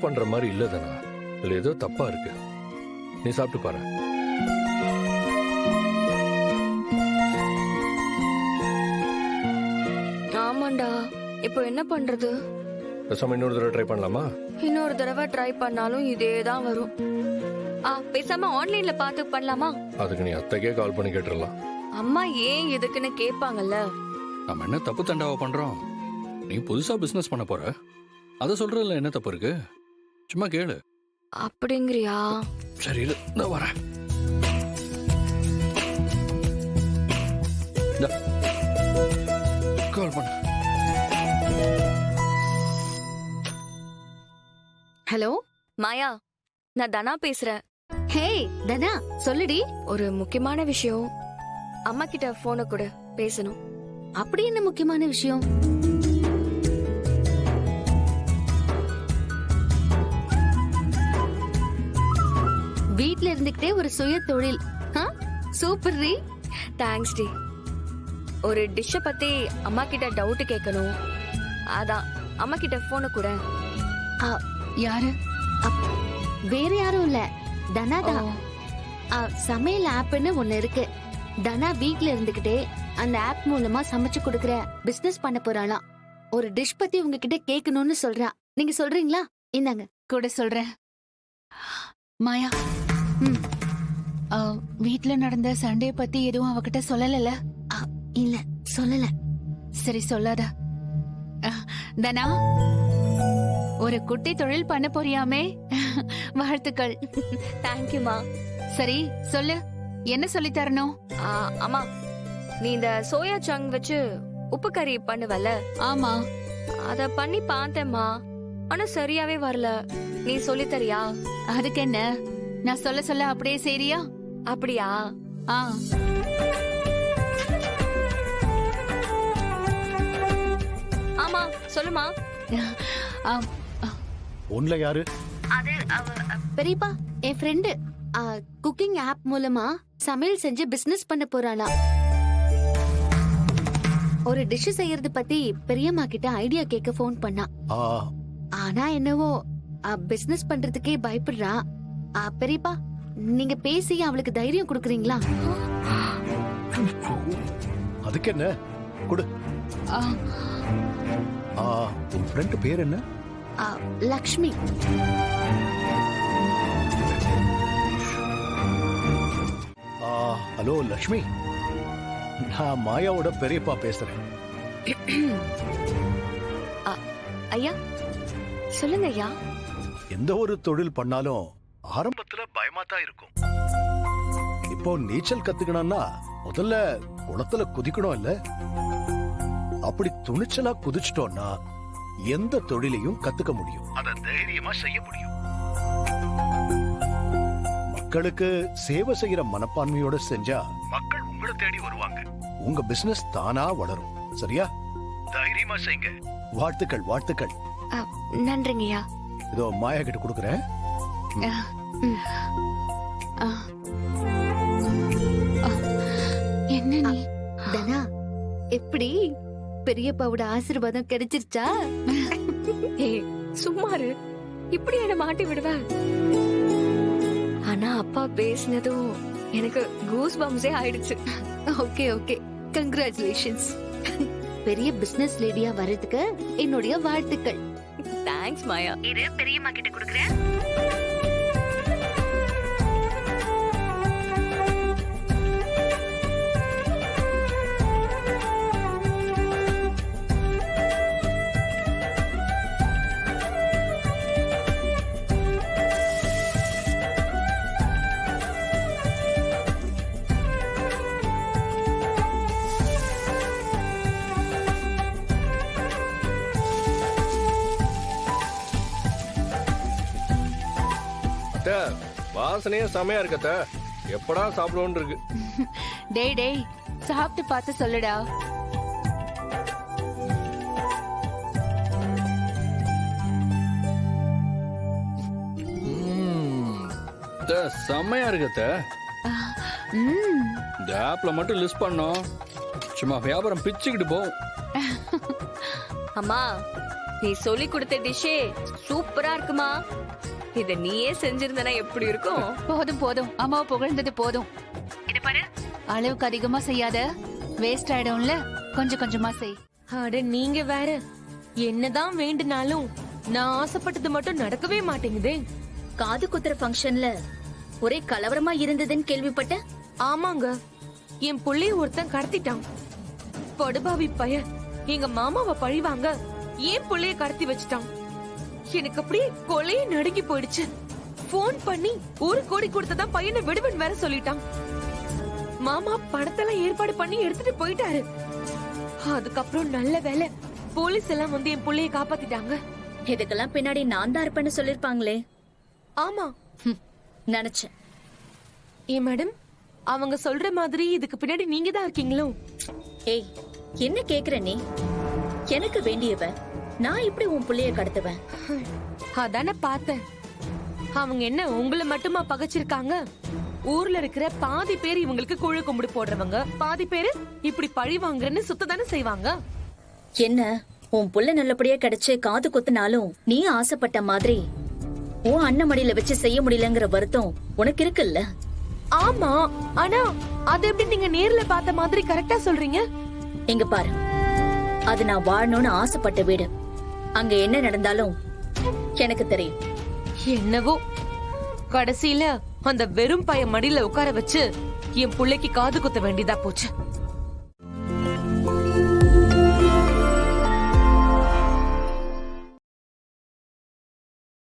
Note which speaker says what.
Speaker 1: பண்ற மாதிரி இல்லதானா? இதுல ஏதோ தப்பா இருக்கு. நீ சாப்பிட்டு பாரு.
Speaker 2: ஆமாண்டா, இப்போ என்ன பண்றது?
Speaker 1: பேசாம இன்னொரு தடவை ட்ரை பண்ணலாமா?
Speaker 2: இன்னொரு தடவை ட்ரை பண்ணாலும் இதே தான் வரும். பேசாம ஆன்லைன்ல பார்த்து பண்ணலாமா?
Speaker 1: அதுக்கு நீ அத்தைக்கே கால் பண்ணி கேட்டுடலாம்.
Speaker 2: அம்மா ஏன் எதுக்குன்னு கேட்பாங்கல்ல.
Speaker 1: நம்ம என்ன தப்பு தண்டாவா பண்றோம்? நீ புதுசா பிசினஸ் பண்ண போற, அத சொல்றதுல என்ன தப்பு இருக்கு? சும்மா கேளு.
Speaker 2: அப்படிங்கறியா?
Speaker 1: சரி இரு, நான் வரேன். கால் பண்ணு.
Speaker 3: ஹலோ
Speaker 2: மாயா, நான் தனா பேசுறேன்.
Speaker 3: ஹே தனா, சொல்லுடி.
Speaker 2: ஒரு முக்கியமான விஷயம். அம்மா கிட்ட போனை கொடு, பேசணும்.
Speaker 3: அப்படி என்ன முக்கியமான விஷயம்? வீட்ல இருந்துகிட்டே ஒரு சுய தொழில். சூப்பர் ரீ.
Speaker 2: தேங்க்ஸ் டி. ஒரு டிஷ்ஷ பத்தி அம்மா கிட்ட டவுட் கேட்கணும். அதான் அம்மா கிட்ட போனை கொடு.
Speaker 3: யாரு? வேற யாரும் இல்ல, தனா தான். சமையல் ஆப்னு ஒண்ணு இருக்கு. தனா வீட்ல இருந்துகிட்டே அந்த ஆப் மூலமா சமைச்சு கொடுக்கற பிசினஸ் பண்ண போறாளாம். ஒரு டிஷ் பத்தி உங்ககிட்ட கேட்கணும்னு சொல்றா. நீங்க சொல்றீங்களா? இந்தாங்க கூட சொல்றேன்.
Speaker 4: மாயா, வீட்ல நடந்த சண்டே பத்தி எதுவும் அவகிட்ட சொல்லல?
Speaker 3: இல்ல, சொல்லல.
Speaker 4: சரி, சொல்லாத. தனா, ஒரு குட்டி தொழில் பண்ண போறியாமே, வாழ்த்துக்கள்.
Speaker 2: தேங்க்யூமா.
Speaker 4: சரி சொல்லு, என்ன சொல்லி தரணும்?
Speaker 2: அம்மா, நீ இந்த சோயா சங்க் வச்சு உப்பு கறி பண்ணுவல?
Speaker 4: ஆமா,
Speaker 2: அத பண்ணி பார்த்தேம்மா. ஆனா சரியாவே வரல. நீ சொல்லி தரியா?
Speaker 4: அதுக்கு என்ன, நான் சொல்ல சொல்ல அப்படியே செய்றியா?
Speaker 2: அப்படியா? ஆமா, சொல்லுமா.
Speaker 5: உன்ல யாரு?
Speaker 3: அது பெரியப்பா, என் ஃப்ரெண்டு. குக்கிங் ஆப் மூலமா சமையல் செஞ்சு பிசினஸ் பண்ண போறாளா. ஒரு டிஷ் செய்யறது பத்தி பெரியம்மா கிட்ட ஐடியா கேட்க போன் பண்ணா. ஆனா என்னவோ பிசினஸ் பண்றதுக்கே பயப்படுறா. பெரியப்பா, நீங்க பேசி அவளுக்கு தைரியம் கொடுக்கறீங்களா?
Speaker 5: அதுக்கு என்ன, கொடு. உன் ஃப்ரெண்ட் பேர் என்ன?
Speaker 3: லக்ஷ்மி.
Speaker 5: ஹலோ லக்ஷ்மி, நான் மாயாவோட பெரியப்பா பேசுறேன்.
Speaker 2: ஐயா சொல்லுங்க ஐயா.
Speaker 5: எந்த ஒரு தொழில் பண்ணாலும் ஆரம்பத்துல பயமா தான் இருக்கும். இப்போ நீச்சல் கத்துக்கணும்னா முதல்ல குளத்துல குதிக்கணும் இல்ல? அப்படி துணிச்சலா குதிச்சிட்டோம்னா எந்த தொழிலையும் கத்துக்க முடியும். அத தைரியமா செய்ய முடியும். மக்களுக்கு சேவை செய்யற மனப்பான்மையோட செஞ்சா மக்கள் உங்களை தேடி வருவாங்க. உங்க பிசினஸ் தானா வளரும். சரியா? தைரியமா செய்யுங்க. வாழ்த்துக்கள், வாழ்த்துக்கள்.
Speaker 2: நன்றிங்கய்யா.
Speaker 5: இதோ மாயா கிட்ட கொடுக்கறேன்.
Speaker 4: என்ன நீ?
Speaker 3: தனா, எப்படி பெரியப்பாவோட ஆசீர்வாதம் கிடைச்சிருச்சா?
Speaker 2: சும்மாரு, இப்படி என்ன மாட்டி விடுவ? ஆனா அப்பா பேசினதும் எனக்கு கூஸ் பம்ஸே ஆயிடுச்சு.
Speaker 3: Okay okay, congratulations. பெரிய பிசினஸ் லேடியா வர்றதுக்கு என்னுடைய வாழ்த்துக்கள்.
Speaker 2: தேங்க்ஸ் மாயா.
Speaker 3: இது பெரியம்மா கிட்ட கொடுக்கறேன்.
Speaker 1: வாசனையே செமையா இருக்கத்த. எப்படா சாப்பிடுவோன்னு இருக்கு.
Speaker 4: டேய் டேய், சாப்பிட்டு பார்த்து சொல்லுடா.
Speaker 1: செம்மையா இருக்கத்த. இந்த ஆப்ல மட்டும் லிஸ்ட் பண்ணோம், சும்மா வியாபாரம் பிச்சுக்கிட்டு போகும்.
Speaker 2: அம்மா, நீ சொல்லி கொடுத்த டிஷ்ஷே சூப்பரா இருக்குமா. இத நீயே செஞ்சிருந்தனா எப்படி இருக்கும்?
Speaker 4: போதும் போதும், அம்மாவை புகழ்ந்தது போதும். இது பாரு, அளவுக்கு அதிகமா செய்யாத, வேஸ்ட் ஆயிடும்ல. கொஞ்சம் கொஞ்சமா செய்.
Speaker 6: அட நீங்க வேற, என்னதான் வேண்டுனாலும் நான் ஆசைப்பட்டது மட்டும் நடக்கவே மாட்டேங்குதே.
Speaker 3: காது குத்துற ஃபங்க்ஷன்ல ஒரே கலவரமா இருந்ததுன்னு கேள்விப்பட்ட.
Speaker 6: ஆமாங்க, என் புள்ளைய ஒருத்தன் கடத்திட்டான். படுபாவி பைய எங்க மாமாவை பழிவாங்க ஏன் புள்ளைய கடத்தி வச்சுட்டான். எனக்கு அப்படியே கொலையே நடுங்கி போயிடுச்சு. போன் பண்ணி 1 கோடி கொடுத்ததான் பையனை விடுவன் வேற சொல்லிட்டான். மாமா பணத்தெல்லாம் ஏற்பாடு பண்ணி எடுத்துட்டு போயிட்டாரு. அதுக்கப்புறம் நல்ல வேலை, போலீஸ் எல்லாம் வந்து என் புள்ளைய காப்பாத்திட்டாங்க.
Speaker 3: இதுக்கெல்லாம் பின்னாடி நான் தான் இருப்பேன்னு சொல்லிருப்பாங்களே.
Speaker 6: ஆமா
Speaker 3: நினைச்சேன்.
Speaker 6: ஏ மேடம், அவங்க சொல்ற மாதிரி இதுக்கு பின்னாடி நீங்க தான் இருக்கீங்களோ?
Speaker 3: ஏய், என்ன கேக்குற நீ? எனக்கு வேண்டியவ நான் இப்படி உன் புள்ளைய கடத்துவேன்?
Speaker 6: அதானே பார்த்தேன். அவங்க என்ன உங்களை மட்டுமா பகைச்சிருக்காங்க? ஊர்ல இருக்கிற பாதி பேர் இவங்களுக்கு கூழ கும்பிடு போடுறவங்க, பாதி பேரு இப்படி பழி வாங்குறேன்னு சுத்ததானே செய்வாங்க.
Speaker 3: என்ன, உன் புள்ள நல்லபடியா கிடைச்சு காது குத்துனாலும் நீ ஆசைப்பட்ட மாதிரி உன் அண்ணன் மடியில வச்சு செய்ய முடியலங்கிற வருத்தம் உனக்கு இருக்குல்ல?
Speaker 6: ஆமா, ஆனா அது எப்படி நீங்க நேர்ல பார்த்த மாதிரி கரெக்டா சொல்றீங்க?
Speaker 3: இங்க பாரு, அது நான் வாழணும்னு ஆசைப்பட்ட வீடு. அங்க என்ன நடந்தாலும் எனக்கு தெரியும்.
Speaker 6: என்னவோ கடைசியில அந்த வெறும் பைய மடியில உட்கார வச்சு என் புள்ளைக்கு காது குத்த வேண்டியதா போச்சு.